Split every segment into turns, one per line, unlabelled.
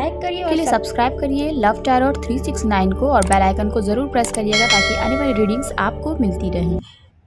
Like करिए और subscribe करिए लव टैरोट 369 को और बेल आइकन को ज़रूर प्रेस करिएगा ताकि आने वाली रीडिंग्स आपको मिलती रहें।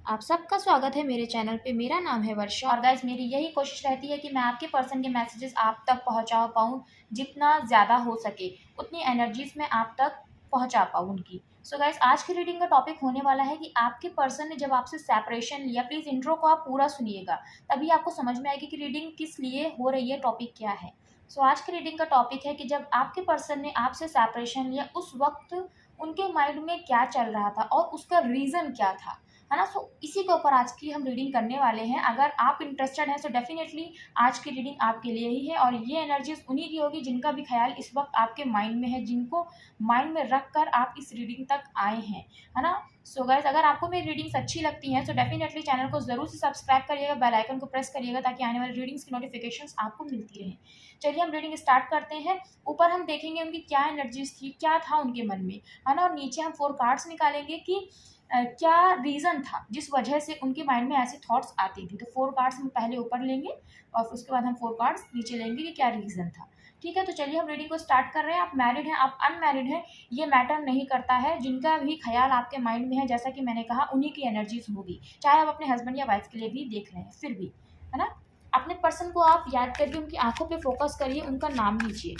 आप सबका स्वागत है मेरे चैनल पे। मेरा नाम है वर्षा और गाइज मेरी यही कोशिश रहती है कि मैं आपके पर्सन के मैसेजेस आप तक पहुंचा पाऊँ, जितना ज़्यादा हो सके उतनी एनर्जीज में आप तक पहुंचा पाऊँ उनकी। सो गाइज आज की रीडिंग का टॉपिक होने वाला है कि आपके पर्सन ने जब आपसे सेपरेशन लिया, प्लीज़ इंट्रो को आप पूरा सुनिएगा, तभी आपको समझ में आएगी कि रीडिंग किस लिए हो रही है, टॉपिक क्या है। सो आज की रीडिंग का टॉपिक है कि जब आपके पर्सन ने आपसे सेपरेशन लिया उस वक्त उनके माइंड में क्या चल रहा था और उसका रीज़न क्या था, है ना। सो इसी के ऊपर आज की हम रीडिंग करने वाले हैं। अगर आप इंटरेस्टेड हैं तो डेफिनेटली आज की रीडिंग आपके लिए ही है और ये एनर्जीज उन्हीं की होगी जिनका भी ख्याल इस वक्त आपके माइंड में है, जिनको माइंड में रख कर आप इस रीडिंग तक आए हैं, है ना। सो गाइस अगर आपको मेरी रीडिंग्स अच्छी लगती हैं तो डेफिनेटली चैनल को जरूर से सब्सक्राइब करिएगा, बेल आइकन को प्रेस करिएगा ताकि आने वाली रीडिंग्स की नोटिफिकेशंस आपको मिलती रहें। चलिए हम रीडिंग स्टार्ट करते हैं। ऊपर हम देखेंगे उनकी क्या एनर्जीज थी, क्या था उनके मन में, है ना, और नीचे हम 4 कार्ड्स निकालेंगे कि क्या रीज़न था जिस वजह से उनके माइंड में ऐसी थॉट्स आती थी। तो 4 कार्ड्स हम पहले ऊपर लेंगे और उसके बाद हम 4 कार्ड्स नीचे लेंगे कि क्या रीज़न था। ठीक है, तो चलिए हम रीडिंग को स्टार्ट कर रहे हैं। आप मैरिड हैं, आप अनमैरिड हैं, ये मैटर नहीं करता है। जिनका भी ख्याल आपके माइंड में है, जैसा कि मैंने कहा, उन्हीं की एनर्जीज होगी, चाहे आप अपने हस्बैंड या वाइफ के लिए भी देख रहे हैं, फिर भी, है ना। अपने पर्सन को आप याद करिए, उनकी आंखों पे फोकस करिए, उनका नाम लीजिए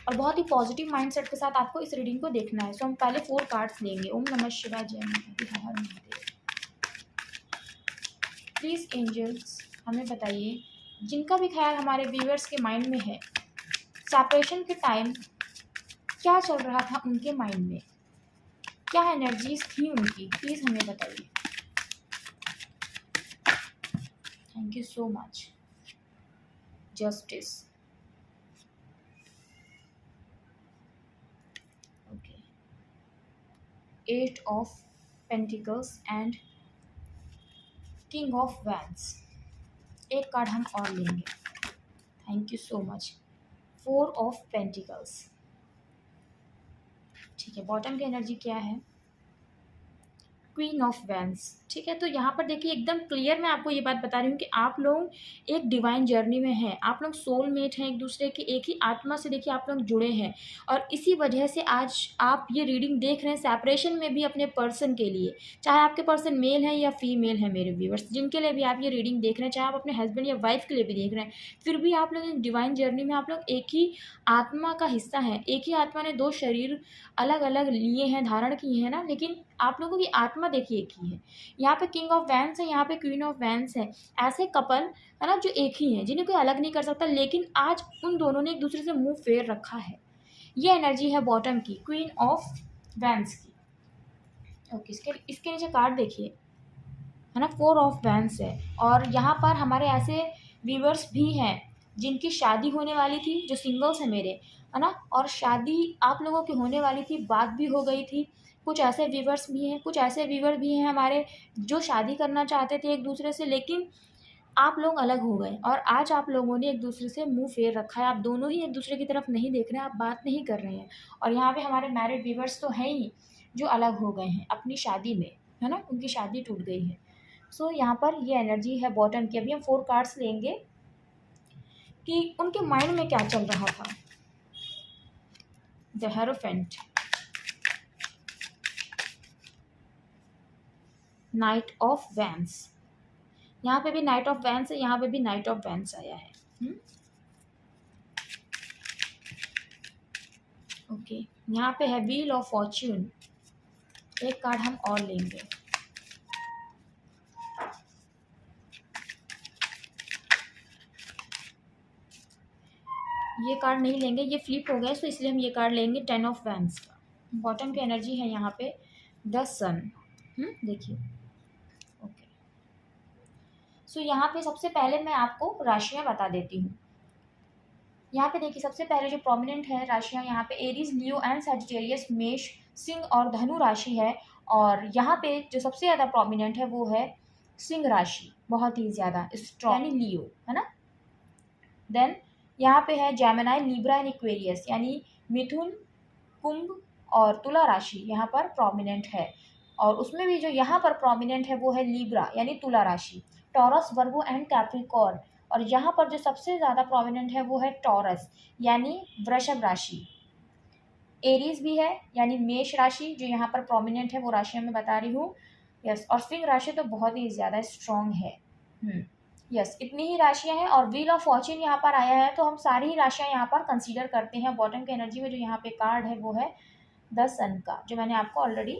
और बहुत ही पॉजिटिव माइंडसेट के साथ आपको इस रीडिंग को देखना है। सो हम पहले 4 कार्ड्स लेंगे। ओम नमः शिवाय, जय माता दी, हर हर महादेव। प्लीज एंजल्स हमें बताइए, जिनका भी ख्याल हमारे व्यूअर्स के माइंड में है, सेपरेशन के टाइम क्या चल रहा था उनके माइंड में, क्या एनर्जीज थी उनकी, प्लीज हमें बताइए। Thank you so much. Justice, okay, 8 of pentacles and king of wands. एक कार्ड हम और लेंगे। Thank you so much. 4 of pentacles. ठीक है, बॉटम की एनर्जी क्या है? Queen of vents. ठीक है, तो यहाँ पर देखिए एकदम क्लियर मैं आपको ये बात बता रही हूँ कि आप लोग एक डिवाइन जर्नी में हैं, आप लोग सोलमेट हैं, एक दूसरे के एक ही आत्मा से देखिए आप लोग जुड़े हैं और इसी वजह से आज आप ये रीडिंग देख रहे हैं सेपरेशन में भी अपने पर्सन के लिए, चाहे आपके पर्सन मेल है या फीमेल है, मेरे व्यूअर्स जिनके लिए भी आप ये रीडिंग देख रहे हैं, चाहे आप अपने हस्बैंड या वाइफ के लिए भी देख रहे हैं, फिर भी आप लोग एक डिवाइन जर्नी में, आप लोग एक ही आत्मा का हिस्सा हैं। एक ही आत्मा ने 2 शरीर अलग अलग लिए हैं, धारण किए हैं ना, लेकिन आप लोगों की आत्मा देखिए एक ही है। यहाँ पे किंग ऑफ वैंस है, यहाँ पे क्वीन ऑफ वैंस है। ऐसे कपल है ना जो एक ही हैं, जिन्हें कोई अलग नहीं कर सकता, लेकिन आज उन दोनों ने एक दूसरे से मुंह फेर रखा है। ये एनर्जी है बॉटम की, क्वीन ऑफ वैंस की। ओके, इसके नीचे कार्ड देखिए, है ना, 4 ऑफ वैंस है और यहाँ पर हमारे ऐसे व्यूवर्स भी हैं जिनकी शादी होने वाली थी, जो सिंगल्स हैं मेरे, है ना, और शादी आप लोगों की होने वाली थी, बात भी हो गई थी। कुछ ऐसे व्यूवर्स भी हैं, कुछ ऐसे व्यूवर भी हैं हमारे जो शादी करना चाहते थे एक दूसरे से, लेकिन आप लोग अलग हो गए और आज आप लोगों ने एक दूसरे से मुंह फेर रखा है। आप दोनों ही एक दूसरे की तरफ नहीं देख रहे हैं, आप बात नहीं कर रहे हैं। और यहाँ पे हमारे मैरिड व्यूवर्स तो हैं ही जो अलग हो गए हैं अपनी शादी में, है ना, उनकी शादी टूट गई है। सो यहाँ पर ये एनर्जी है बॉटम की। अभी हम 4 कार्ड्स लेंगे कि उनके माइंड में क्या चल रहा था। The hierophant, night of vents. यहाँ पे भी नाइट ऑफ वैंस है, यहाँ पे भी नाइट ऑफ वैंस आया है। ओके, यहाँ पे है व्हील ऑफ फॉर्च्यून। एक कार्ड हम और लेंगे। ये कार्ड नहीं लेंगे, ये फ्लिप हो गया, तो इसलिए हम ये कार्ड लेंगे, 10 ऑफ वैंस का। बॉटम की एनर्जी है यहाँ पे द सन। देखिए, ओके। सो यहाँ पे सबसे पहले मैं आपको राशियाँ बता देती हूँ। यहाँ पे देखिए सबसे पहले जो प्रोमिनेंट है राशियाँ, यहाँ पे एरीज, लियो एंड सजिटेरियस, मेष, सिंह और धनु राशि है। और यहाँ पे जो सबसे ज़्यादा प्रोमिनेंट है वो है सिंह राशि, बहुत ही ज़्यादा स्ट्रॉन्ग, यानी लियो, है ना। देन यहाँ पे है जेमिनी, लिब्रा एंड एक्वेरियस, यानी मिथुन, कुंभ और तुला राशि यहाँ पर प्रोमिनेंट है। और उसमें भी जो यहाँ पर प्रोमिनेंट है वो है लिब्रा यानी तुला राशि, टॉरस, वर्गो एंड कैप्रिकॉर्न। और यहाँ पर जो सबसे ज़्यादा प्रोमिनेंट है वो है टॉरस यानी वृषभ राशि। एरीज भी है यानी मेष राशि जो यहाँ पर प्रोमिनेंट है, वो राशि मैं बता रही हूँ। यस, और सिंह राशि तो बहुत ही ज़्यादा स्ट्रॉन्ग है। यस, इतनी ही राशियाँ हैं और व्हील ऑफ फॉर्च्यून यहाँ पर आया है, तो हम सारी ही राशियाँ यहाँ पर कंसीडर करते हैं। बॉटम की एनर्जी में जो यहाँ पे कार्ड है वो है द सन का, जो मैंने आपको ऑलरेडी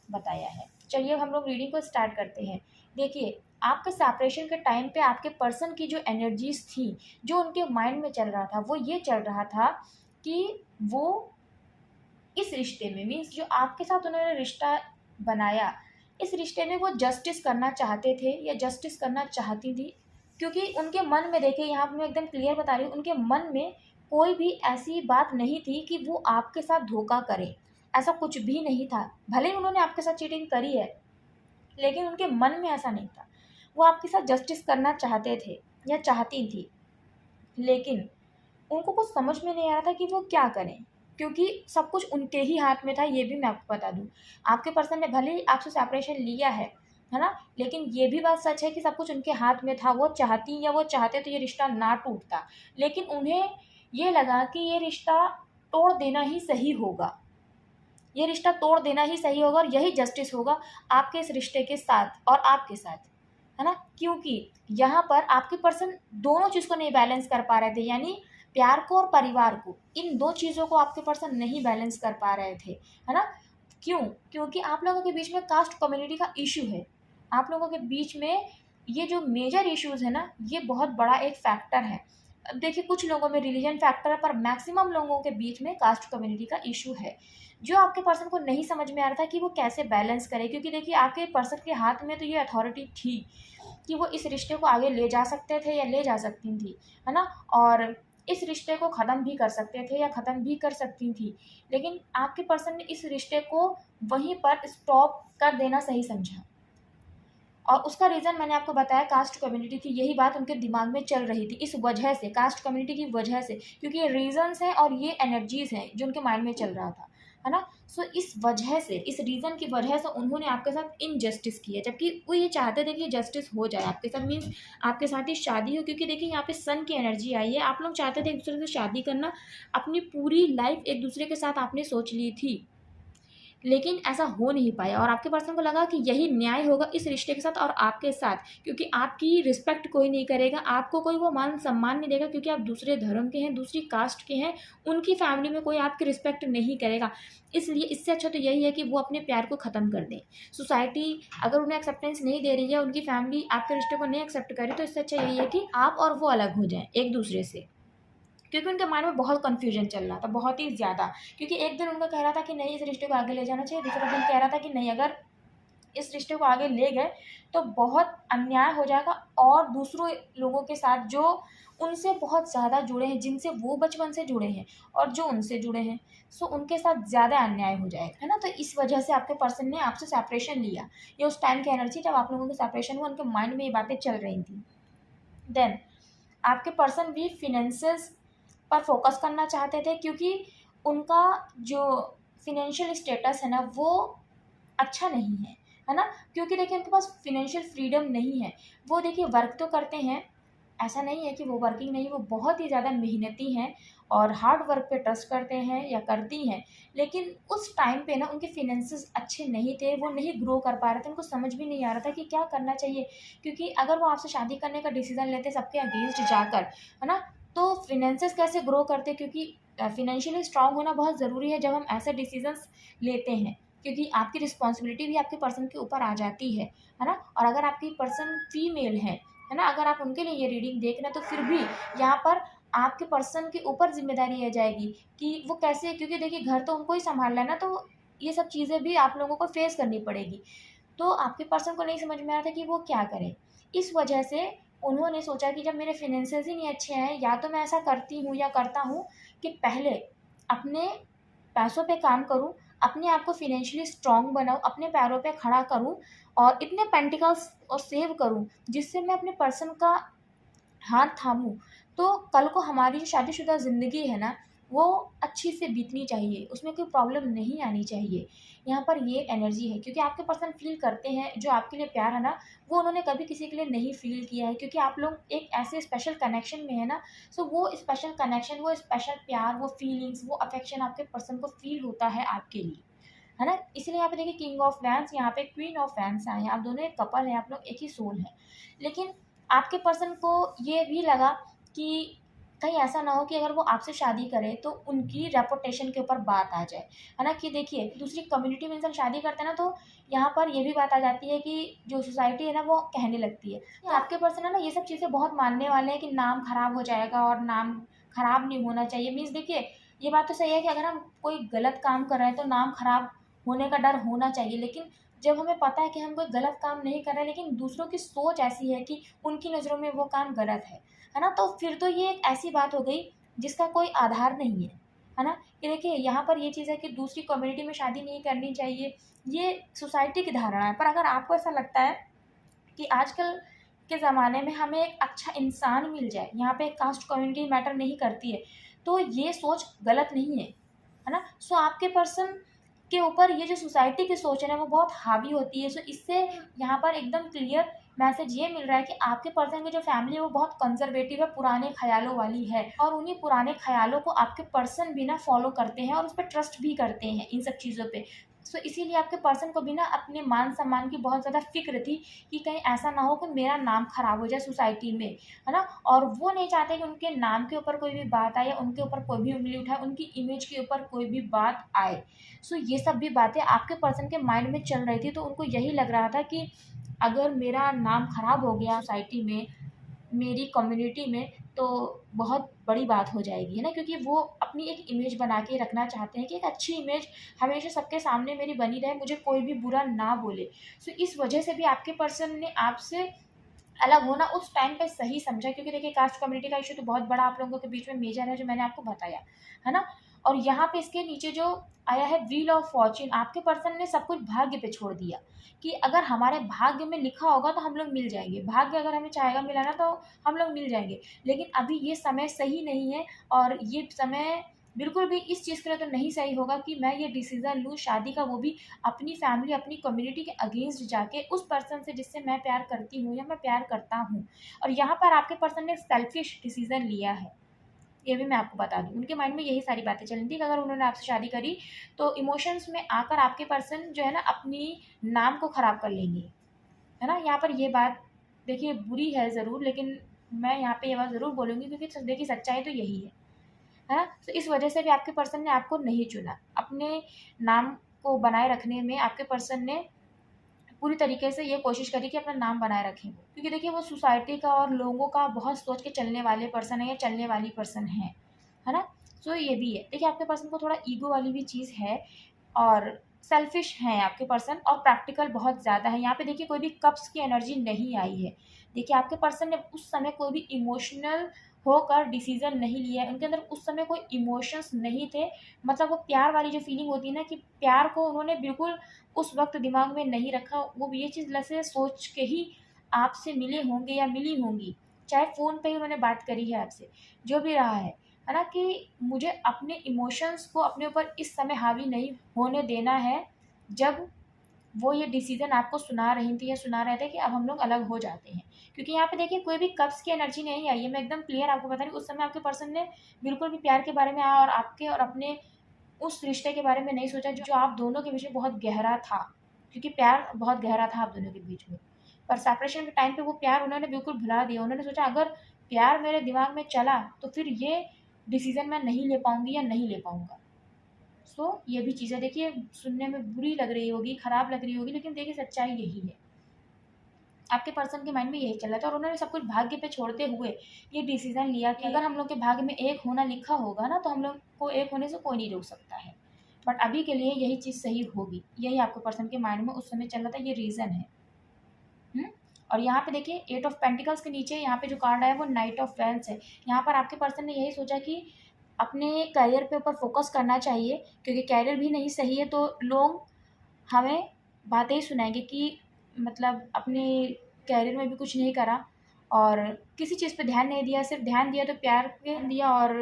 बताया है। चलिए हम लोग रीडिंग को स्टार्ट करते हैं। देखिए, आपके सेपरेशन के टाइम पे आपके पर्सन की जो एनर्जीज थी, जो उनके माइंड में चल रहा था, वो ये चल रहा था कि वो इस रिश्ते में, मीन्स जो आपके साथ उन्होंने रिश्ता बनाया, इस रिश्ते में वो जस्टिस करना चाहते थे या जस्टिस करना चाहती थी। क्योंकि उनके मन में, देखिए यहाँ पर मैं एकदम क्लियर बता रही हूँ, उनके मन में कोई भी ऐसी बात नहीं थी कि वो आपके साथ धोखा करें। ऐसा कुछ भी नहीं था। भले ही उन्होंने आपके साथ चीटिंग करी है, लेकिन उनके मन में ऐसा नहीं था। वो आपके साथ जस्टिस करना चाहते थे या चाहती थी, लेकिन उनको कुछ समझ में नहीं आ रहा था कि वो क्या करें, क्योंकि सब कुछ उनके ही हाथ में था। ये भी मैं आपको बता दूं, आपके पर्सन ने भले ही आपसे सेपरेशन लिया है ना, लेकिन ये भी बात सच है कि सब कुछ उनके हाथ में था। वो चाहती या वो चाहते तो ये रिश्ता ना टूटता, लेकिन उन्हें ये लगा कि ये रिश्ता तोड़ देना ही सही होगा, ये रिश्ता तोड़ देना ही सही होगा और यही जस्टिस होगा आपके इस रिश्ते के साथ और आपके साथ, है ना। क्योंकि यहाँ पर आपके पर्सन दोनों चीज़ को नहीं बैलेंस कर पा रहे थे, यानी प्यार को और परिवार को, इन दो चीज़ों को आपके पर्सन नहीं बैलेंस कर पा रहे थे, है ना। क्यों? क्योंकि आप लोगों के बीच में कास्ट कम्युनिटी का इशू है। आप लोगों के बीच में ये जो मेजर इश्यूज है ना, ये बहुत बड़ा एक फैक्टर है। अब देखिए, कुछ लोगों में रिलीजन फैक्टर है, पर मैक्सिमम लोगों के बीच में कास्ट कम्युनिटी का इशू है, जो आपके पर्सन को नहीं समझ में आ रहा था कि वो कैसे बैलेंस करे। क्योंकि देखिए, आपके पर्सन के हाथ में तो ये अथॉरिटी थी कि वो इस रिश्ते को आगे ले जा सकते थे या ले जा सकती थी, है ना, और इस रिश्ते को ख़त्म भी कर सकते थे या ख़त्म भी कर सकती थी। लेकिन आपके पर्सन ने इस रिश्ते को वहीं पर स्टॉप कर देना सही समझा, और उसका रीज़न मैंने आपको बताया, कास्ट कम्युनिटी थी। यही बात उनके दिमाग में चल रही थी, इस वजह से, कास्ट कम्युनिटी की वजह से, क्योंकि ये रीजंस हैं और ये एनर्जीज हैं जो उनके माइंड में चल रहा था, है ना। सो इस वजह से, इस रीज़न की वजह से उन्होंने आपके साथ इनजस्टिस किया, जबकि वो ये चाहते थे कि जस्टिस हो जाए आपके साथ, मीन्स आपके साथ ही शादी हो। क्योंकि देखिए, यहाँ पे सन की एनर्जी आई है, आप लोग चाहते थे एक दूसरे से शादी करना, अपनी पूरी लाइफ एक दूसरे के साथ आपने सोच ली थी, लेकिन ऐसा हो नहीं पाया। और आपके पर्सन को लगा कि यही न्याय होगा इस रिश्ते के साथ और आपके साथ, क्योंकि आपकी रिस्पेक्ट कोई नहीं करेगा, आपको कोई वो मान सम्मान नहीं देगा, क्योंकि आप दूसरे धर्म के हैं, दूसरी कास्ट के हैं, उनकी फैमिली में कोई आपकी रिस्पेक्ट नहीं करेगा। इसलिए इससे अच्छा तो यही है कि वो अपने प्यार को ख़त्म कर दें। सोसाइटी अगर उन्हें एक्सेप्टेंस नहीं दे रही है, उनकी फैमिली आपके रिश्ते को नहीं एक्सेप्ट करे, तो इससे अच्छा यही है कि आप और वो अलग हो जाएं एक दूसरे से। क्योंकि उनके माइंड में बहुत कन्फ्यूजन चल रहा था, बहुत ही ज़्यादा। क्योंकि एक दिन उनका कह रहा था कि नहीं, इस रिश्ते को आगे ले जाना चाहिए, दूसरा दिन कह रहा था कि नहीं, अगर इस रिश्ते को आगे ले गए तो बहुत अन्याय हो जाएगा, और दूसरों लोगों के साथ जो उनसे बहुत ज़्यादा जुड़े हैं, जिनसे वो बचपन से जुड़े हैं और जो उनसे जुड़े हैं, सो उनके साथ ज़्यादा अन्याय हो जाएगा, है ना। तो इस वजह से आपके पर्सन ने आपसे सेपरेशन लिया। ये उस टाइम की एनर्जी, जब आप लोगों की सेपरेशन हुआ, उनके माइंड में ये बातें चल रही थी। देन आपके पर्सन भी फिनेंसेस पर फोकस करना चाहते थे, क्योंकि उनका जो फिनेंशियल स्टेटस है ना, वो अच्छा नहीं है ना। क्योंकि देखिए, उनके पास फिनेंशियल फ्रीडम नहीं है। वो देखिए, वर्क तो करते हैं, ऐसा नहीं है कि वो वर्किंग नहीं, वो बहुत ही ज़्यादा मेहनती हैं और हार्ड वर्क पे ट्रस्ट करते हैं या करती हैं, लेकिन उस टाइम पे ना उनके फिनेंसेस अच्छे नहीं थे, वो नहीं ग्रो कर पा रहे थे, उनको समझ भी नहीं आ रहा था कि क्या करना चाहिए। क्योंकि अगर वो आपसे शादी करने का डिसीज़न लेते सबके अगेंस्ट जाकर, है ना, तो फिनेंसेस कैसे ग्रो करते। क्योंकि फिनेंशियली स्ट्रांग होना बहुत ज़रूरी है जब हम ऐसे डिसीजंस लेते हैं, क्योंकि आपकी रिस्पॉन्सिबिलिटी भी आपके पर्सन के ऊपर आ जाती है ना। और अगर आपकी पर्सन फीमेल है ना, अगर आप उनके लिए ये रीडिंग देख रहे हैं, तो फिर भी यहाँ पर आपके पर्सन के ऊपर जिम्मेदारी आ जाएगी कि वो कैसे, क्योंकि देखिए, घर तो उनको ही संभालना है ना, तो ये सब चीज़ें भी आप लोगों को फेस करनी पड़ेगी। तो आपके पर्सन को नहीं समझ में आ रहा था कि वो क्या करें। इस वजह से उन्होंने सोचा कि जब मेरे फिनेंसेस ही नहीं अच्छे हैं, या तो मैं ऐसा करती हूँ या करता हूँ कि पहले अपने पैसों पे काम करूँ, अपने आप को फिनेंशियली स्ट्रॉन्ग बनाऊँ, अपने पैरों पे खड़ा करूँ और इतने पेंटिकल्स और सेव करूँ जिससे मैं अपने पर्सन का हाथ थामूँ। तो कल को हमारी जो शादीशुदा ज़िंदगी है ना, वो अच्छी से बीतनी चाहिए, उसमें कोई प्रॉब्लम नहीं आनी चाहिए। यहाँ पर ये एनर्जी है क्योंकि आपके पर्सन फ़ील करते हैं जो आपके लिए प्यार है ना, वो उन्होंने कभी किसी के लिए नहीं फ़ील किया है क्योंकि आप लोग एक ऐसे स्पेशल कनेक्शन में है ना, सो वो स्पेशल कनेक्शन, वो स्पेशल प्यार, वो फीलिंग्स, वो अफेक्शन आपके पर्सन को फ़ील होता है आपके लिए, है ना? इसीलिए यहाँ पे देखिए किंग ऑफ वैंड्स, यहाँ पे क्वीन ऑफ वैंड्स आए हैं। आप दोनों एक कपल हैं, आप लोग एक ही सोल हैं। लेकिन आपके पर्सन को ये भी लगा कि कहीं ऐसा ना हो कि अगर वो आपसे शादी करें तो उनकी रेपुटेशन के ऊपर बात आ जाए, है ना? कि देखिए दूसरी कम्युनिटी में इंसान शादी करता है ना, तो यहाँ पर ये भी बात आ जाती है कि जो सोसाइटी है ना वो कहने लगती है। तो आपके पर्सन है ना ये सब चीज़ें बहुत मानने वाले हैं कि नाम खराब हो जाएगा और नाम खराब नहीं होना चाहिए। मीन्स देखिए ये बात तो सही है कि अगर हम कोई गलत काम कर रहे हैं तो नाम खराब होने का डर होना चाहिए, लेकिन जब हमें पता है कि हम कोई गलत काम नहीं कर रहे लेकिन दूसरों की सोच ऐसी है कि उनकी नज़रों में वो काम गलत है ना? तो फिर तो ये एक ऐसी बात हो गई जिसका कोई आधार नहीं है ना? कि देखिए यहाँ पर ये चीज़ है कि दूसरी कम्युनिटी में शादी नहीं करनी चाहिए, ये सोसाइटी की धारणा है। पर अगर आपको ऐसा लगता है कि आजकल के ज़माने में हमें एक अच्छा इंसान मिल जाए, यहाँ पे कास्ट कम्युनिटी मैटर नहीं करती है, तो ये सोच गलत नहीं है ना? सो आपके पर्सन के ऊपर ये जो सोसाइटी की सोच है ना वो बहुत हावी होती है। सो इससे यहाँ पर एकदम क्लियर मैसेज ये मिल रहा है कि आपके पर्सन की जो फैमिली है वो बहुत कंजर्वेटिव है, पुराने ख्यालों वाली है और उन्हीं पुराने ख्यालों को आपके पर्सन भी ना फॉलो करते हैं और उस पर ट्रस्ट भी करते हैं इन सब चीज़ों पे। सो इसीलिए आपके पर्सन को भी ना अपने मान सम्मान की बहुत ज़्यादा फिक्र थी कि कहीं ऐसा ना हो कि मेरा नाम खराब हो जाए सोसाइटी में, है ना? और वो नहीं चाहते कि उनके नाम के ऊपर कोई भी बात आए या उनके ऊपर कोई भी उँगली उठाए, उनकी इमेज के ऊपर कोई भी बात आए। सो ये सब भी बातें आपके पर्सन के माइंड में चल रही थी, तो उनको यही लग रहा था कि अगर मेरा नाम खराब हो गया सोसाइटी में, मेरी कम्युनिटी में, तो बहुत बड़ी बात हो जाएगी, है ना? क्योंकि वो अपनी एक इमेज बना के रखना चाहते हैं कि एक अच्छी इमेज हमेशा सबके सामने मेरी बनी रहे, मुझे कोई भी बुरा ना बोले। सो इस वजह से भी आपके पर्सन ने आपसे अलग होना उस टाइम पे सही समझा, क्योंकि देखिए कास्ट कम्युनिटी का इश्यू तो बहुत बड़ा आप लोगों के बीच में मेजर है जो मैंने आपको बताया, है ना? और यहाँ पे इसके नीचे जो आया है व्हील ऑफ फॉर्च्यून, आपके पर्सन ने सब कुछ भाग्य पे छोड़ दिया कि अगर हमारे भाग्य में लिखा होगा तो हम लोग मिल जाएँगे, भाग्य अगर हमें चाहेगा मिलाना तो हम लोग मिल जाएँगे। लेकिन अभी ये समय सही नहीं है और ये समय बिल्कुल भी इस चीज़ के लिए तो नहीं सही होगा कि मैं ये डिसीज़न लूँ शादी का, वो भी अपनी फैमिली, अपनी कम्युनिटी के अगेंस्ट जाके उस पर्सन से जिससे मैं प्यार करती हूँ या मैं प्यार करता हूँ। और यहाँ पर आपके पर्सन ने सेल्फिश डिसीज़न लिया है, ये भी मैं आपको बता दूँ। उनके माइंड में यही सारी बातें चल रही थी कि अगर उन्होंने आपसे शादी करी, तो इमोशंस में आकर आपके पर्सन जो है ना अपनी नाम को ख़राब कर लेंगे, है ना? यहाँ पर ये बात देखिए बुरी है ज़रूर, लेकिन मैं यहाँ पे ये बात ज़रूर बोलूँगी क्योंकि देखिए सच्चाई तो यही है ना? तो इस वजह से भी आपके पर्सन ने आपको नहीं चुना। अपने नाम को बनाए रखने में आपके पर्सन ने पूरी तरीके से ये कोशिश करी कि अपना नाम बनाए रखें वो। क्योंकि देखिए वो सोसाइटी का और लोगों का बहुत सोच के चलने वाले पर्सन है या चलने वाली पर्सन है ना? सो ये भी है। देखिए आपके पर्सन को थोड़ा ईगो वाली भी चीज़ है और सेल्फिश हैं आपके पर्सन और प्रैक्टिकल बहुत ज़्यादा है। यहाँ पे देखिए कोई भी कप्स की एनर्जी नहीं आई है। देखिए आपके पर्सन ने उस समय कोई भी इमोशनल होकर डिसीज़न नहीं लिया है। उनके अंदर उस समय कोई इमोशंस नहीं थे। मतलब वो प्यार वाली जो फीलिंग होती है ना कि प्यार को उन्होंने बिल्कुल उस वक़्त दिमाग में नहीं रखा। वो ये चीज़ वैसे सोच के ही आपसे मिले होंगे या मिली होंगी। चाहे फ़ोन पे ही उन्होंने बात करी है आपसे, जो भी रहा है ना? कि मुझे अपने इमोशंस को अपने ऊपर इस समय हावी नहीं होने देना है, जब वो ये डिसीज़न आपको सुना रही थी या सुना रहे थे कि अब हम लोग अलग हो जाते हैं। क्योंकि यहाँ पे देखिए कोई भी कब्ज़ की एनर्जी नहीं आई है, मैं एकदम क्लियर आपको बता रही हूँ। उस समय आपके पर्सन ने बिल्कुल भी प्यार के बारे में और आपके और अपने उस रिश्ते के बारे में नहीं सोचा जो आप दोनों के बीच में बहुत गहरा था। क्योंकि प्यार बहुत गहरा था आप दोनों के बीच में। पर सेपरेशन के टाइम पे वो प्यार उन्होंने बिल्कुल भुला दिया। उन्होंने सोचा अगर प्यार मेरे दिमाग में चला तो फिर ये डिसीज़न मैं नहीं ले पाऊँगी या नहीं ले पाऊँगा। सो ये भी चीज़ है। देखिए सुनने में बुरी लग रही होगी, खराब लग रही होगी, लेकिन देखिए सच्चाई यही है। आपके पर्सन के माइंड में यही चल रहा था और उन्होंने सब कुछ भाग्य पे छोड़ते हुए ये डिसीज़न लिया कि अगर हम लोग के भाग्य में एक होना लिखा होगा ना, तो हम लोग को एक होने से कोई नहीं रोक सकता है। बट अभी के लिए यही चीज़ सही होगी। यही आपके पर्सन के माइंड में उस समय चल रहा था, ये रीज़न है। हुँ? और यहाँ पे देखिए 8 ऑफ पेंटिकल्स के नीचे यहाँ पे जो कार्ड आया है वो नाइट ऑफ वेंस है। यहाँ पर आपके पर्सन ने यही सोचा कि अपने करियर पे ऊपर फ़ोकस करना चाहिए, क्योंकि करियर भी नहीं सही है तो लोग हमें बातें ही सुनाएँगे कि मतलब अपने करियर में भी कुछ नहीं करा और किसी चीज़ पे ध्यान नहीं दिया, सिर्फ़ ध्यान दिया तो प्यार पे दिया और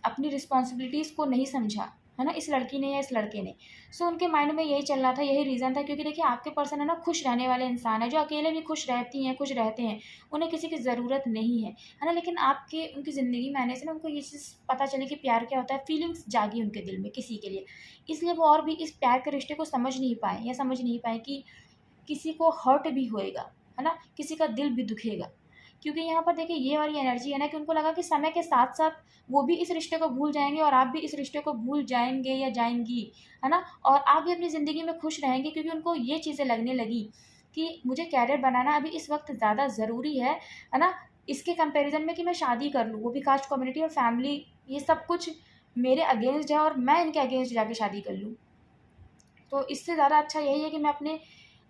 अपनी रिस्पॉन्सिबिलिटीज़ को नहीं समझा, है ना, इस लड़की ने या इस लड़के ने। सो उनके माइंड में यही चल रहा था, यही रीज़न था, क्योंकि देखिए आपके पर्सन है ना खुश रहने वाले इंसान है, जो अकेले भी खुश रहती हैं, खुश रहते हैं, उन्हें किसी की ज़रूरत नहीं है ना। लेकिन आपके उनकी ज़िंदगी में आने से ना उनको ये चीज़ पता चली कि प्यार क्या होता है, फीलिंग्स जागी उनके दिल में किसी के लिए। इसलिए वो और भी इस प्यार के रिश्ते को समझ नहीं पाए, या समझ नहीं पाए कि किसी को हर्ट भी होएगा, है ना, किसी का दिल भी दुखेगा। क्योंकि यहाँ पर देखिए ये वाली एनर्जी है ना कि उनको लगा कि समय के साथ-साथ वो भी इस रिश्ते को भूल जाएँगे और आप भी इस रिश्ते को भूल जाएँगे या जाएँगी, है ना? और आप भी अपनी ज़िंदगी में खुश रहेंगे, क्योंकि उनको ये चीज़ें लगने लगी कि मुझे करियर बनाना अभी इस वक़्त ज़्यादा ज़रूरी है ना? इसके कंपैरिज़न में कि मैं शादी कर लूँ, वो भी कास्ट कम्युनिटी और फैमिली, ये सब कुछ मेरे अगेंस्ट है और मैं इनके अगेंस्ट जाके शादी कर लूँ। तो इससे ज़्यादा अच्छा यही है कि मैं अपने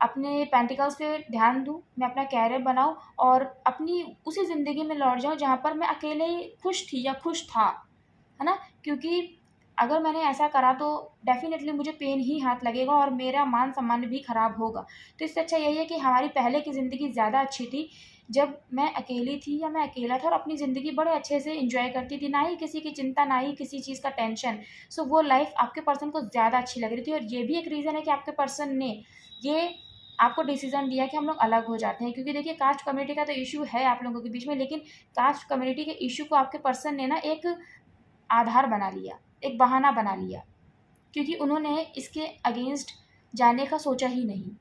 अपने पेंटिकल्स पे ध्यान दूँ, मैं अपना करियर बनाऊँ और अपनी उसी ज़िंदगी में लौट जाऊँ जहाँ पर मैं अकेले ही खुश थी या खुश था, है ना? क्योंकि अगर मैंने ऐसा करा तो डेफ़िनेटली मुझे पेन ही हाथ लगेगा और मेरा मान-सम्मान भी खराब होगा। तो इससे अच्छा यही है कि हमारी पहले की ज़िंदगी ज़्यादा अच्छी थी, जब मैं अकेली थी या मैं अकेला था और अपनी ज़िंदगी बड़े अच्छे से एन्जॉय करती थी, ना ही किसी की चिंता, ना ही किसी चीज़ का टेंशन। सो वो लाइफ़ आपके पर्सन को ज़्यादा अच्छी लग रही थी और ये भी एक रीज़न है कि आपके पर्सन ने ये आपको डिसीज़न दिया कि हम लोग अलग हो जाते हैं, क्योंकि देखिए कास्ट कम्युनिटी का तो इश्यू है आप लोगों के बीच में, लेकिन कास्ट कम्युनिटी के इश्यू को आपके पर्सन ने ना एक आधार बना लिया, एक बहाना बना लिया, क्योंकि उन्होंने इसके अगेंस्ट जाने का सोचा ही नहीं।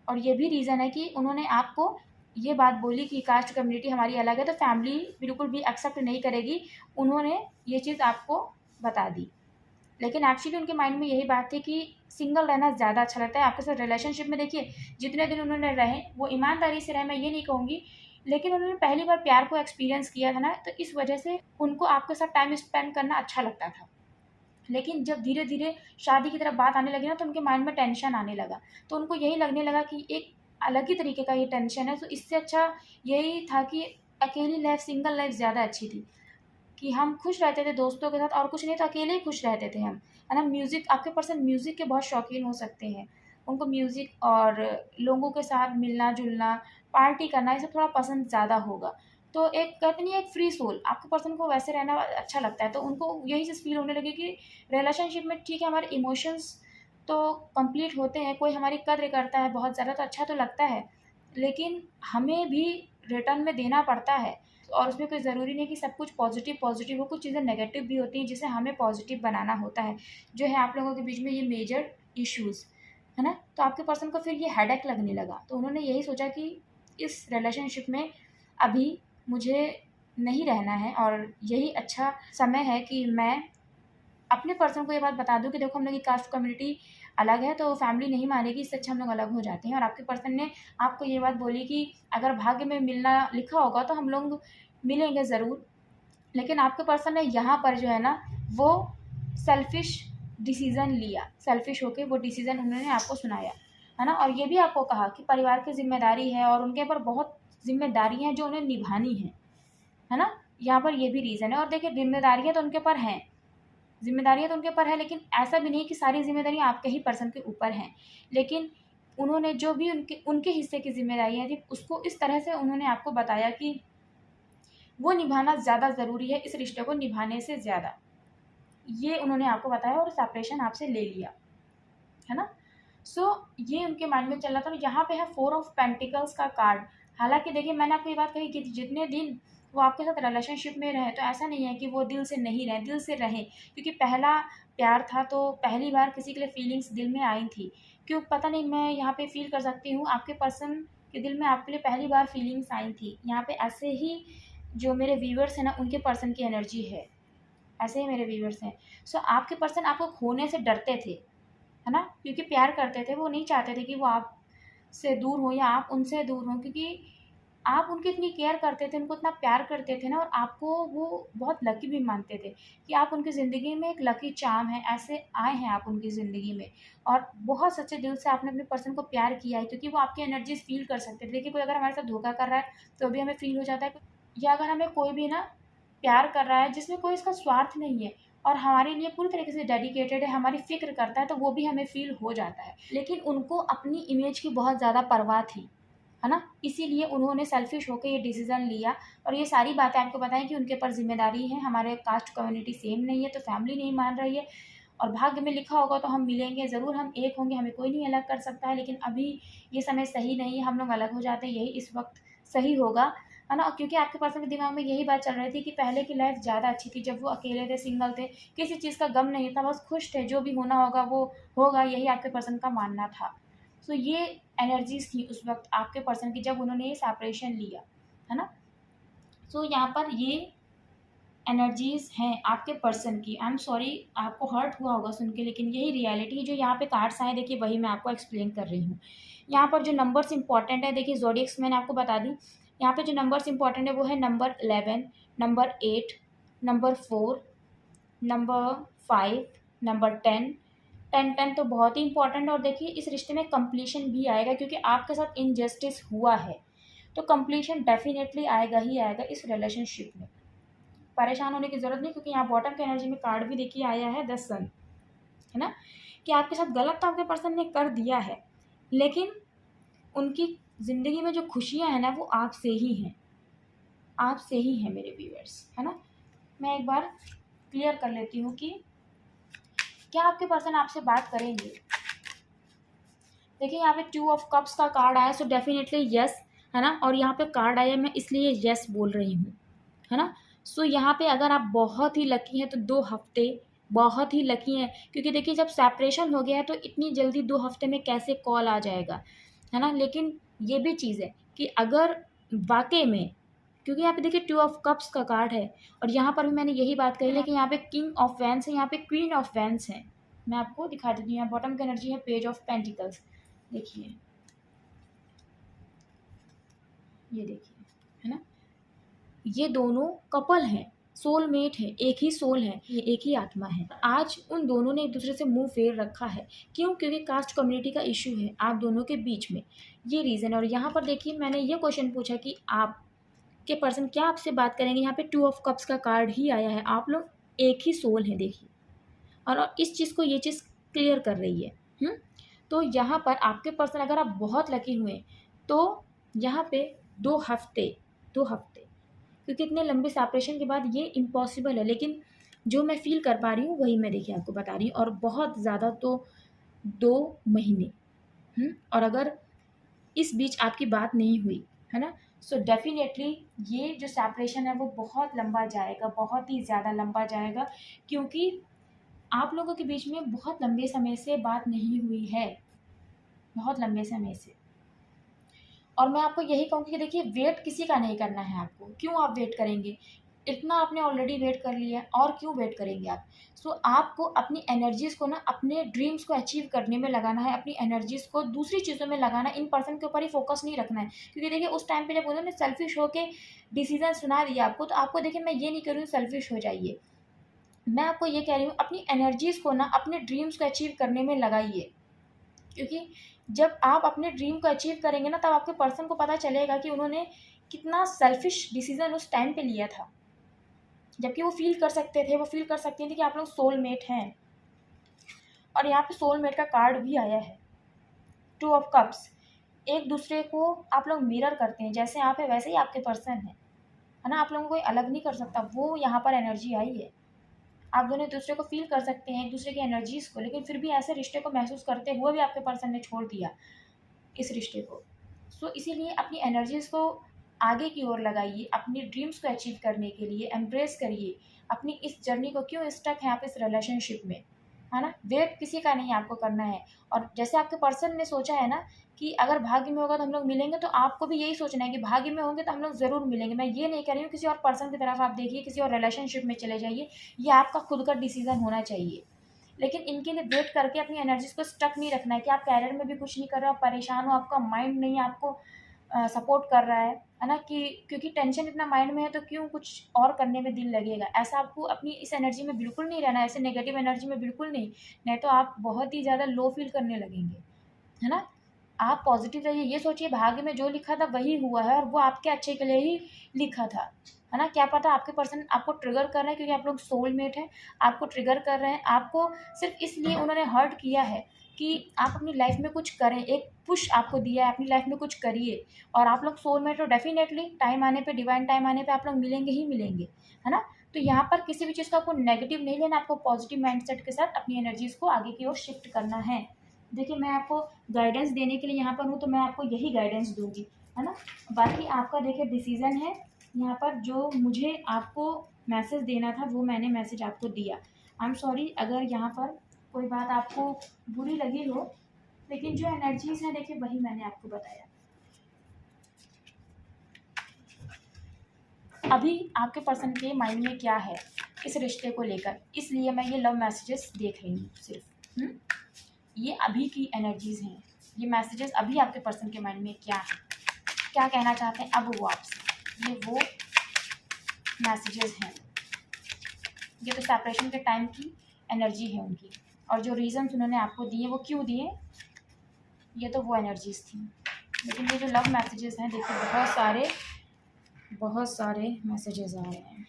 और ये भी रीज़न है कि उन्होंने आपको ये बात बोली कि कास्ट कम्युनिटी हमारी अलग है, तो फैमिली बिल्कुल भी एक्सेप्ट नहीं करेगी। उन्होंने ये चीज़ आपको बता दी। लेकिन एक्चुअली उनके माइंड में यही बात थी कि सिंगल रहना ज़्यादा अच्छा लगता है। आपके साथ रिलेशनशिप में देखिए जितने दिन उन्होंने रहे, वो ईमानदारी से रहे, मैं ये नहीं कहूँगी, लेकिन उन्होंने पहली बार प्यार को एक्सपीरियंस किया था ना, तो इस वजह से उनको आपके साथ टाइम स्पेंड करना अच्छा लगता था। लेकिन जब धीरे-धीरे शादी की तरफ बात आने लगी ना, तो उनके माइंड में टेंशन आने लगा। तो उनको यही लगने लगा कि एक अलग ही तरीके का ये टेंशन है, तो इससे अच्छा यही था कि अकेली लाइफ़, सिंगल लाइफ़ ज़्यादा अच्छी थी। कि हम खुश रहते थे दोस्तों के साथ और कुछ नहीं तो अकेले ही खुश रहते थे हम, है ना? म्यूज़िक, आपके पर्सन म्यूज़िक के बहुत शौकीन हो सकते हैं। उनको म्यूज़िक और लोगों के साथ मिलना-जुलना, पार्टी करना, ये सब थोड़ा पसंद ज़्यादा होगा। तो एक कहते नहीं है एक फ्री सोल, आपके पर्सन को वैसे रहना अच्छा लगता है, तो उनको यही चीज़ फ़ील होने लगी कि रिलेशनशिप में ठीक है हमारे इमोशंस तो कंप्लीट होते हैं, कोई हमारी कद्र करता है बहुत ज़्यादा तो अच्छा तो लगता है, लेकिन हमें भी रिटर्न में देना पड़ता है। और उसमें कोई ज़रूरी नहीं कि सब कुछ पॉज़िटिव पॉज़िटिव हो, कुछ चीज़ें नेगेटिव भी होती हैं जिसे हमें पॉज़िटिव बनाना होता है, जो है आप लोगों के बीच में ये मेजर इश्यूज़, है ना? तो आपके पर्सन को फिर ये हेडेक लगने लगा, तो उन्होंने यही सोचा कि इस रिलेशनशिप में अभी मुझे नहीं रहना है और यही अच्छा समय है कि मैं अपने पर्सन को ये बात बता दूँ कि देखो हम लोग की कास्ट कम्युनिटी अलग है, तो फैमिली नहीं मानेगी, इससे अच्छा हम लोग अलग हो जाते हैं। और आपके पर्सन ने आपको ये बात बोली कि अगर भाग्य में मिलना लिखा होगा तो हम लोग मिलेंगे ज़रूर। लेकिन आपके पर्सन ने यहाँ पर जो है ना, वो सेल्फ़िश डिसीज़न लिया, सेल्फ़िश होके वो डिसीज़न उन्होंने आपको सुनाया, है ना? और ये भी आपको कहा कि परिवार की ज़िम्मेदारी है और उनके ऊपर बहुत ज़िम्मेदारियाँ हैं जो उन्हें निभानी हैं, है ना? यहाँ पर ये भी रीज़न है और देखिए ज़िम्मेदारियाँ तो उनके ऊपर हैं। ज़िम्मेदारियाँ तो उनके ऊपर है, लेकिन ऐसा भी नहीं कि सारी ज़िम्मेदारियाँ आपके ही पर्सन के ऊपर हैं। लेकिन उन्होंने जो भी उनके उनके हिस्से की ज़िम्मेदारियाँ थी, उसको इस तरह से उन्होंने आपको बताया कि वो निभाना ज़्यादा ज़रूरी है इस रिश्ते को निभाने से ज़्यादा। ये उन्होंने आपको बताया और सेपरेशन आपसे ले लिया, है ना? ये उनके माइंड में चल रहा था। तो यहाँ पे है 4 ऑफ पेंटिकल्स का कार्ड। हालाँकि देखिए मैंने आपको ये बात कही कि जितने दिन वो आपके साथ रिलेशनशिप में रहे, तो ऐसा नहीं है कि वो दिल से नहीं रहे, दिल से रहें। क्योंकि पहला प्यार था तो पहली बार किसी के लिए फीलिंग्स दिल में आई थी। क्यों पता नहीं, मैं यहाँ पे फ़ील कर सकती हूँ आपके पर्सन के दिल में आपके लिए पहली बार फीलिंग्स आई थी। यहाँ पे ऐसे ही जो मेरे व्यूअर्स हैं ना, उनके पर्सन की एनर्जी है। ऐसे ही मेरे व्यूअर्स हैं। आपके पर्सन आपको खोने से डरते थे, है ना? क्योंकि प्यार करते थे, वो नहीं चाहते थे कि वो आपसे दूर हो या आप उनसे दूर हों, क्योंकि आप उनकी इतनी केयर करते थे, उनको इतना प्यार करते थे ना, और आपको वो बहुत लकी भी मानते थे कि आप उनकी ज़िंदगी में एक लकी चार्म हैं, ऐसे आए हैं आप उनकी ज़िंदगी में। और बहुत सच्चे दिल से आपने अपने पर्सन को प्यार किया है, क्योंकि वो आपकी एनर्जीज़ फ़ील कर सकते थे। देखिए कोई अगर हमारे साथ धोखा कर रहा है, तो भी हमें फ़ील हो जाता है, या अगर हमें कोई भी ना प्यार कर रहा है जिसमें कोई इसका स्वार्थ नहीं है और हमारे लिए पूरी तरीके से डेडिकेटेड है, हमारी फ़िक्र करता है, तो वो भी हमें फ़ील हो जाता है। लेकिन उनको अपनी इमेज की बहुत ज़्यादा परवाह थी, है ना। इसीलिए उन्होंने सेल्फिश होकर ये डिसीज़न लिया और ये सारी बातें आपको बताएं कि उनके ऊपर जिम्मेदारी है। हमारे कास्ट कम्युनिटी सेम नहीं है तो फैमिली नहीं मान रही है, और भाग्य में लिखा होगा तो हम मिलेंगे ज़रूर, हम एक होंगे, हमें कोई नहीं अलग कर सकता है। लेकिन अभी ये समय सही नहीं है, हम लोग अलग हो जाते हैं, यही इस वक्त सही होगा, है ना। क्योंकि आपके पर्सन के दिमाग में यही बात चल रही थी कि पहले की लाइफ ज़्यादा अच्छी थी, जब वो अकेले थे, सिंगल थे, किसी चीज़ का गम नहीं था, बस खुश थे, जो भी होना होगा वो होगा, यही आपके पर्सन का मानना था। सो ये एनर्जीज थी उस वक्त आपके पर्सन की जब उन्होंने ये सेपरेशन लिया, है ना। सो यहाँ पर ये एनर्जीज हैं आपके पर्सन की। आई एम सॉरी, आपको हर्ट हुआ होगा सुन के, लेकिन यही रियलिटी जो यहाँ पे कार्ड्स आए, देखिए वही मैं आपको एक्सप्लेन कर रही हूँ। यहाँ पर जो नंबर्स इंपॉर्टेंट है, देखिए ज़ोडिएक्स मैंने आपको बता दी। यहाँ पे जो नंबर्स इंपॉर्टेंट है वो है number 11, number 8, number 4, number 5, number 10। 10 तो बहुत ही इंपॉर्टेंट है। और देखिए इस रिश्ते में कंप्लीशन भी आएगा, क्योंकि आपके साथ इनजस्टिस हुआ है, तो कंप्लीशन डेफिनेटली आएगा ही आएगा इस रिलेशनशिप में। परेशान होने की ज़रूरत नहीं, क्योंकि यहाँ बॉटम के एनर्जी में कार्ड भी देखिए आया है 10 सन, है ना। कि आपके साथ गलत तो आपके पर्सन ने कर दिया है, लेकिन उनकी ज़िंदगी में जो खुशियाँ हैं ना वो आपसे ही हैं, आपसे ही हैं मेरे व्यूअर्स, है ना। मैं एक बार क्लियर कर लेती हूँ कि क्या आपके पर्सन आपसे बात करेंगे। देखिए यहाँ पे 2 ऑफ कप्स का कार्ड आया, सो डेफिनेटली यस, है ना। और यहाँ पे कार्ड आया, मैं इसलिए यस बोल रही हूँ, है ना। सो यहाँ पे अगर आप बहुत ही लकी हैं तो 2 हफ्ते बहुत ही लकी हैं, क्योंकि देखिए जब सेपरेशन हो गया है तो इतनी जल्दी 2 हफ्ते में कैसे कॉल आ जाएगा, है ना। लेकिन ये भी चीज़ है कि अगर वाकई में, क्योंकि यहाँ पे देखिए 2 ऑफ कप्स का कार्ड है, और यहाँ पर भी मैंने यही बात कही, लेकिन यहाँ पे किंग ऑफ वैंस है, यहाँ पे क्वीन ऑफ वैंस है। मैं आपको दिखा देती हूँ, यहाँ बॉटम की एनर्जी है पेज ऑफ पेंटिकल्स, देखिए, ये देखिए, है ना। ये दोनों कपल हैं, सोलमेट है, एक ही सोल है, ये एक ही आत्मा है। आज उन दोनों ने एक दूसरे से मुंह फेर रखा है, क्यों? क्योंकि कास्ट कम्युनिटी का इशू है आप दोनों के बीच में, ये रीज़न। और यहाँ पर देखिए मैंने ये क्वेश्चन पूछा कि आपके पर्सन क्या आपसे बात करेंगे। यहाँ पे 2 ऑफ कप्स का कार्ड ही आया है, आप लोग एक ही सोल हैं, देखिए। और इस चीज़ को ये चीज़ क्लियर कर रही है। तो यहाँ पर आपके पर्सन, अगर आप बहुत लकी हुए तो यहाँ पे 2 हफ्ते, क्योंकि इतने लंबे सेपरेशन के बाद ये इम्पॉसिबल है, लेकिन जो मैं फ़ील कर पा रही हूँ वही मैं देखिए आपको बता रही हूँ। और बहुत ज़्यादा तो 2 महीने, और अगर इस बीच आपकी बात नहीं हुई, है ना, सो डेफिनेटली ये जो सेपरेशन है वो बहुत लंबा जाएगा, बहुत ही ज़्यादा लंबा जाएगा, क्योंकि आप लोगों के बीच में बहुत लंबे समय से बात नहीं हुई है, बहुत लंबे समय से। और मैं आपको यही कहूँगी कि देखिए वेट किसी का नहीं करना है आपको, क्यों आप वेट करेंगे? इतना आपने ऑलरेडी वेट कर लिया है, और क्यों वेट करेंगे आप? सो आपको अपनी एनर्जीज़ को ना अपने ड्रीम्स को अचीव करने में लगाना है, अपनी एनर्जीज़ को दूसरी चीज़ों में लगाना है, इन पर्सन के ऊपर ही फोकस नहीं रखना है। क्योंकि देखिए उस टाइम पे जब उन्होंने सेल्फिश होके डिसीज़न सुना दिया आपको, तो आपको देखिए मैं ये नहीं कह रही हूँ सेल्फिश हो जाइए। मैं आपको ये कह रही हूँ अपनी एनर्जीज़ को ना अपने ड्रीम्स को अचीव करने में लगाइए, क्योंकि जब आप अपने ड्रीम को अचीव करेंगे ना, तब आपके पर्सन को पता चलेगा कि उन्होंने कितना सेल्फिश डिसीजन उस टाइम पे लिया था, जबकि वो फील कर सकते थे, वो फील कर सकती थी कि आप लोग सोलमेट हैं। और यहाँ पे सोलमेट का कार्ड भी आया है, 2 ऑफ कप्स। एक दूसरे को आप लोग मिरर करते हैं, जैसे आप है वैसे ही आपके पर्सन है ना। आप लोगों को कोई अलग नहीं कर सकता, वो यहाँ पर एनर्जी आई है। आप दोनों एक दूसरे को फील कर सकते हैं, एक दूसरे की एनर्जीज़ को, लेकिन फिर भी ऐसे रिश्ते को महसूस करते हुए भी आपके पर्सन ने छोड़ दिया इस रिश्ते को। सो इसीलिए अपनी एनर्जीज़ को आगे की ओर लगाइए, अपनी ड्रीम्स को अचीव करने के लिए एम्ब्रेस करिए अपनी इस जर्नी को। क्यों स्टक हैं आप इस रिलेशनशिप में, है ना। वेट किसी का नहीं आपको करना है। और जैसे आपके पर्सन ने सोचा है ना कि अगर भाग्य में होगा तो हम लोग मिलेंगे, तो आपको भी यही सोचना है कि भाग्य में होंगे तो हम लोग ज़रूर मिलेंगे। मैं ये नहीं कह रही हूँ किसी और पर्सन की तरफ आप देखिए, किसी और रिलेशनशिप में चले जाइए, ये आपका खुद का डिसीज़न होना चाहिए। लेकिन इनके लिए वेट करके अपनी एनर्जीज़ को स्टक नहीं रखना है कि आप कैरियर में भी कुछ नहीं कर रहे हो, आप परेशान हो, आपका माइंड नहीं आपको सपोर्ट कर रहा है ना। कि क्योंकि टेंशन इतना माइंड में है तो क्यों कुछ और करने में दिल लगेगा। ऐसा आपको अपनी इस एनर्जी में बिल्कुल नहीं रहना है, ऐसे नेगेटिव एनर्जी में बिल्कुल नहीं, नहीं तो आप बहुत ही ज़्यादा लो फील करने लगेंगे, है ना। आप पॉजिटिव रहिए, ये सोचिए भाग्य में जो लिखा था वही हुआ है, और वो आपके अच्छे के लिए ही लिखा था, है ना। क्या पता आपके पर्सन आपको ट्रिगर कर रहे हैं क्योंकि आप लोग सोलमेट हैं, आपको ट्रिगर कर रहे हैं, आपको सिर्फ इसलिए उन्होंने हर्ट किया है कि आप अपनी लाइफ में कुछ करें, एक पुश आपको दिया है, अपनी लाइफ में कुछ करिए। और आप लोग सोलमेट हो, डेफिनेटली टाइम आने पे, डिवाइन टाइम आने पे आप लोग मिलेंगे ही मिलेंगे, है ना। तो यहाँ पर किसी भी चीज़ को आपको नेगेटिव नहीं लेना, आपको पॉजिटिव माइंडसेट के साथ अपनी एनर्जीज़ को आगे की ओर शिफ्ट करना है। देखिए, मैं आपको गाइडेंस देने के लिए यहाँ पर हूँ, तो मैं आपको यही गाइडेंस दूंगी, है ना। बाकी आपका देखिए डिसीजन है यहाँ पर। जो मुझे आपको मैसेज देना था वो मैंने मैसेज आपको दिया। आई एम सॉरी अगर यहाँ पर कोई बात आपको बुरी लगी हो, लेकिन जो एनर्जीज हैं देखिए वही मैंने आपको बताया। अभी आपके पर्सन के माइंड में क्या है इस रिश्ते को लेकर, इसलिए मैं ये लव मैसेजेस देख रही हूँ सिर्फ। ये अभी की एनर्जीज हैं, ये मैसेजेस अभी आपके पर्सन के माइंड में क्या है, क्या कहना चाहते हैं अब वो आपसे, ये वो मैसेजेस हैं। ये तो सेपरेशन के टाइम की एनर्जी है उनकी, और जो रीजंस उन्होंने आपको दिए वो क्यों दिए, ये तो वो एनर्जीज थी। लेकिन ये जो लव मैसेजेस हैं देखिए बहुत सारे मैसेजेस आ रहे हैं।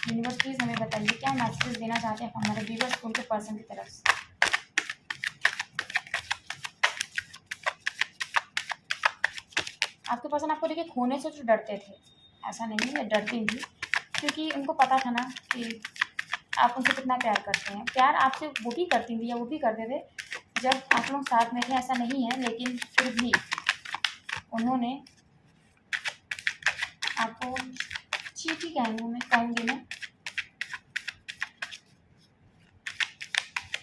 यूनिवर्स प्लीज हमें बताइए क्या मैसेजेस देना चाहते हैं हमारे व्यूअर्स को उनके पर्सन की तरफ से। आपके पर्सन आपको देखिए खोने से जो डरते थे, ऐसा नहीं है डरती थी, क्योंकि उनको पता था ना कि आप उनसे कितना प्यार करते हैं। प्यार आपसे वो भी करती थी या वो भी करते थे जब आप लोग साथ में थे, ऐसा नहीं है, लेकिन फिर भी उन्होंने आपको चीटी कहूँगी मैं,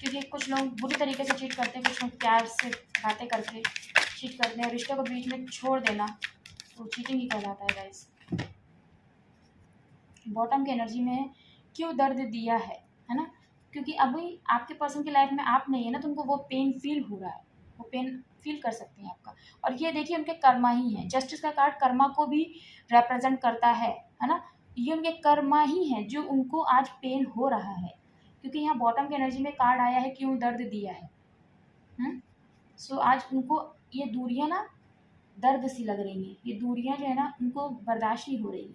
क्योंकि कुछ लोग बुरी तरीके से चीट करते हैं, कुछ लोग प्यार से बातें करके चीट करते हैं। रिश्ते को बीच में छोड़ देना तो चीटिंग ही कहलाता है गाइस। बॉटम की एनर्जी में क्यों दर्द दिया है ना, क्योंकि अभी आपके पर्सन की लाइफ में आप नहीं है ना, तो उनको वो पेन फील हो रहा है, वो पेन फील कर सकते हैं आपका। और ये देखिए उनके कर्मा ही है, जस्टिस का कार्ड कर्मा को भी रिप्रेजेंट करता है ना। ये उनके कर्मा ही हैं जो उनको आज पेन हो रहा है, क्योंकि यहाँ बॉटम की एनर्जी में कार्ड आया है क्यों दर्द दिया है। सो आज उनको ये दूरियां ना दर्द सी लग रही हैं, ये दूरियां जो है ना उनको बर्दाश्त नहीं हो रही है,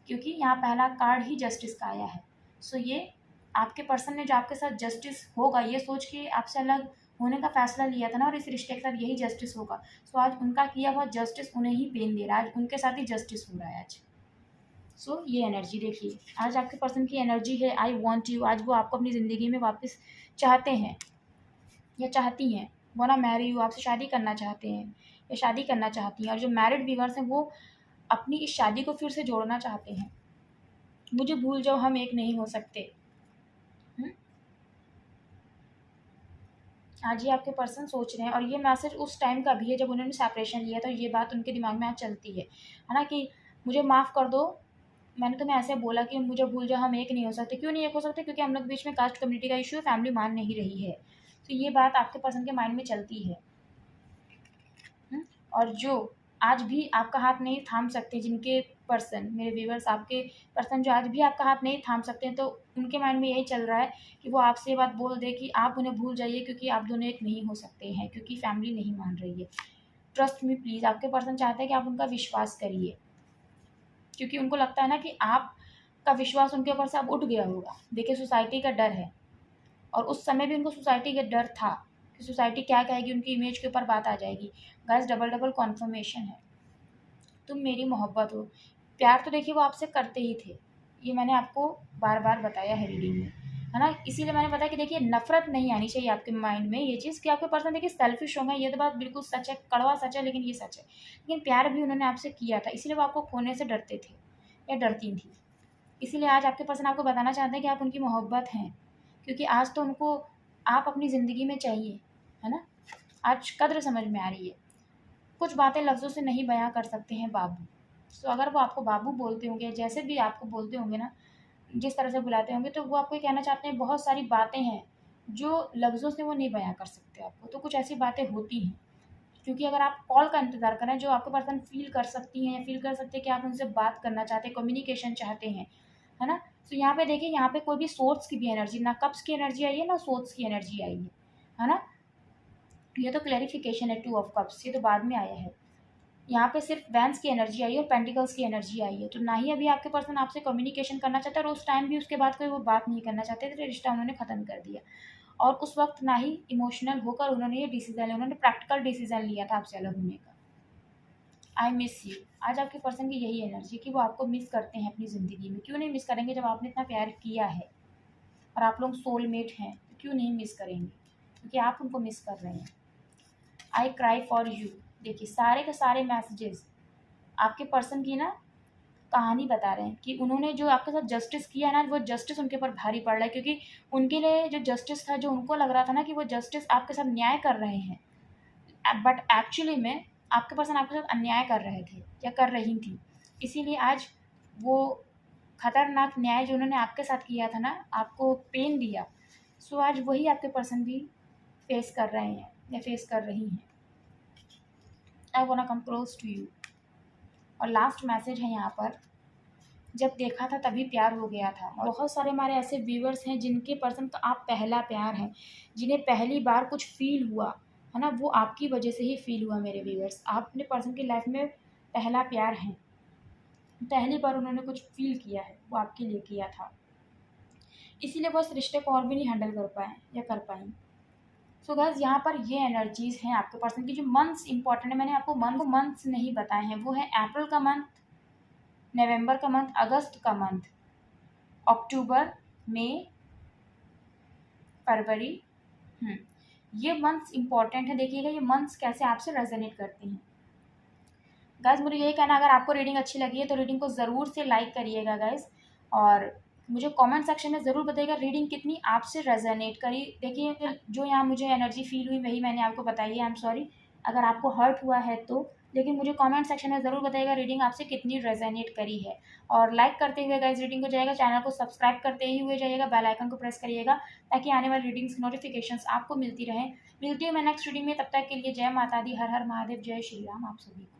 क्योंकि यहाँ पहला कार्ड ही जस्टिस का आया है। सो ये आपके पर्सन ने जो आपके साथ जस्टिस होगा ये सोच के आपसे अलग होने का फैसला लिया था ना, और इस रिश्ते के साथ यही जस्टिस होगा। सो आज उनका किया हुआ जस्टिस उन्हें ही पेन दे रहा है, आज उनके साथ ही जस्टिस हो रहा है आज। सो ये एनर्जी देखिए, आज आपके पर्सन की एनर्जी है आई वॉन्ट यू। आज वो आपको अपनी ज़िंदगी में वापस चाहते हैं या चाहती हैं, वो ना मैरी यू, आपसे शादी करना चाहते हैं या शादी करना चाहती हैं। और जो मैरिड व्यूअर्स हैं वो अपनी इस शादी को फिर से जोड़ना चाहते हैं। मुझे भूल जाओ हम एक नहीं हो सकते। आज ये आपके पर्सन सोच रहे हैं, और ये मैसेज उस टाइम का भी है जब उन्होंने सेपरेशन लिया था। ये बात उनके दिमाग में आज चलती है ना, कि मुझे माफ़ कर दो, मैंने तुम्हें ऐसे बोला कि मुझे भूल जाओ हम एक नहीं हो सकते। क्यों नहीं एक हो सकते, क्योंकि हम लोग बीच में कास्ट कम्युनिटी का इशू है, फैमिली मान नहीं रही है। तो ये बात आपके पर्सन के माइंड में चलती है। और जो आज भी आपका हाथ नहीं थाम सकते, जिनके पर्सन मेरे व्यूअर्स आपके पर्सन जो आज भी आपका हाथ नहीं थाम सकते हैं, तो उनके माइंड में यही चल रहा है कि वो आपसे ये बात बोल दे कि आप उन्हें भूल जाइए, क्योंकि आप दोनों एक नहीं हो सकते हैं, क्योंकि फैमिली नहीं मान रही है। ट्रस्ट मी प्लीज़, आपके पर्सन चाहते हैं कि आप उनका विश्वास करिए, क्योंकि उनको लगता है ना कि आपका विश्वास उनके ऊपर से अब उठ गया होगा। देखिए सोसाइटी का डर है, और उस समय भी उनको सोसाइटी का डर था कि सोसाइटी क्या कहेगी, उनकी इमेज के ऊपर बात आ जाएगी। गाइस डबल कॉन्फर्मेशन है, तुम मेरी मोहब्बत हो। प्यार तो देखिए वो आपसे करते ही थे, ये मैंने आपको बार बार बताया है रीडिंग में, है ना। इसीलिए मैंने बताया कि देखिए नफरत नहीं आनी चाहिए आपके माइंड में, ये चीज़ कि आपके पर्सन देखिए सेल्फिश होंगे, ये तो बात बिल्कुल सच है, कड़वा सच है, लेकिन ये सच है। लेकिन प्यार भी उन्होंने आपसे किया था, इसीलिए वो आपको खोने से डरते थे या डरती थी। इसीलिए आज आपके पर्सन आपको बताना चाहते हैं कि आप उनकी मोहब्बत हैं, क्योंकि आज तो उनको आप अपनी ज़िंदगी में चाहिए, है ना। आज कद्र समझ में आ रही है। कुछ बातें लफ्ज़ों से नहीं बयां कर सकते हैं बाबू। सो अगर वो आपको बाबू बोलते होंगे, जैसे भी आपको बोलते होंगे ना, जिस तरह से बुलाते होंगे, तो वो आपको ये कहना चाहते हैं बहुत सारी बातें हैं जो लफ्ज़ों से वो नहीं बयां कर सकते आपको। तो कुछ ऐसी बातें होती हैं, क्योंकि अगर आप कॉल का इंतज़ार करें, जो आपके पर्सन फील कर सकती हैं या फील कर सकते हैं कि आप उनसे बात करना चाहते हैं, कम्युनिकेशन चाहते हैं, है ना। तो यहाँ पे देखिए, यहाँ पे कोई भी सोर्स की भी एनर्जी, ना कप्स की एनर्जी आई है ना सोर्स की एनर्जी आई है ना। ये तो क्लैरिफिकेशन है, 2 ऑफ कप्स, ये तो बाद में आया है। यहाँ पे सिर्फ वैंस की एनर्जी आई है और पेंटिकल्स की एनर्जी आई है। तो ना ही अभी आपके पर्सन आपसे कम्युनिकेशन करना चाहते हैं और उस टाइम भी उसके बाद कोई वो बात नहीं करना चाहते थे, तो रिश्ता उन्होंने ख़त्म कर दिया। और उस वक्त ना ही इमोशनल होकर उन्होंने ये डिसीजन लिया, उन्होंने प्रैक्टिकल डिसीजन लिया था आपसे अलग होने का। आई मिस यू, आज आपके पर्सन की यही एनर्जी कि वो आपको मिस करते हैं अपनी ज़िंदगी में। क्यों नहीं मिस करेंगे जब आपने इतना प्यार किया है और आप लोग सोलमेट हैं, तो क्यों नहीं मिस करेंगे, क्योंकि आप उनको मिस कर रहे हैं। आई क्राई फॉर यू, देखिए सारे के सारे मैसेजेस आपके पर्सन की ना कहानी बता रहे हैं कि उन्होंने जो आपके साथ जस्टिस किया ना, वो जस्टिस उनके ऊपर भारी पड़ रहा है, क्योंकि उनके लिए जो जस्टिस था, जो उनको लग रहा था ना कि वो जस्टिस आपके साथ न्याय कर रहे हैं, बट एक्चुअली में आपके पर्सन आपके साथ अन्याय कर रहे थे या कर रही थी। इसीलिए आज वो खतरनाक न्याय जो उन्होंने आपके साथ किया था ना, आपको पेन दिया, सो आज वही आपके पर्सन भी फेस कर रहे हैं या फेस कर रही हैं। I want come close to you. और लास्ट मैसेज है यहाँ पर, जब देखा था तभी प्यार हो गया था। और बहुत सारे हमारे ऐसे व्यूवर्स हैं जिनके पर्सन का आप पहला प्यार है, जिन्हें पहली बार कुछ फील हुआ है ना, वो आपकी वजह से ही फील हुआ। मेरे व्यूवर्स, आप अपने पर्सन की लाइफ में पहला प्यार हैं, पहली बार उन्होंने कुछ फील किया है, वो आपके लिए किया था, इसीलिए वो इस रिश्ते को और भी नहीं हैंडल कर पाए या कर पाई। सो गाइस, यहाँ पर ये एनर्जीज़ हैं आपके पर्सन की। जो मंथ्स इंपॉर्टेंट है, मैंने आपको मंथ्स नहीं बताए हैं, वो है अप्रैल का मंथ, नवंबर का मंथ, अगस्त का मंथ, अक्टूबर, मई, फरवरी। ये मंथ्स इंपॉर्टेंट है। देखिएगा ये मंथ्स कैसे आपसे रेजोनेट करती हैं। गाइस, मुझे यही कहना, अगर आपको रीडिंग अच्छी लगी है तो रीडिंग को ज़रूर से लाइक करिएगा गाइस, और मुझे कमेंट सेक्शन में ज़रूर बताइएगा रीडिंग कितनी आपसे रेजोनेट करी। देखिए, जो यहाँ मुझे एनर्जी फील हुई वही मैंने आपको बताई है। आई एम सॉरी अगर आपको हर्ट हुआ है तो, लेकिन मुझे कमेंट सेक्शन में ज़रूर बताइएगा रीडिंग आपसे कितनी रेजोनेट करी है। और लाइक करते हुए गाइस रीडिंग को जाइएगा, चैनल को सब्सक्राइब करते ही हुए जाइएगा, बेल आइकन को प्रेस करिएगा ताकि आने वाली रीडिंग्स की नोटिफिकेशंस आपको मिलती रहें। मिलती हूँ मैं नेक्स्ट रीडिंग में, तब तक के लिए जय माता दी, हर हर महादेव, जय श्री राम आप सभी को।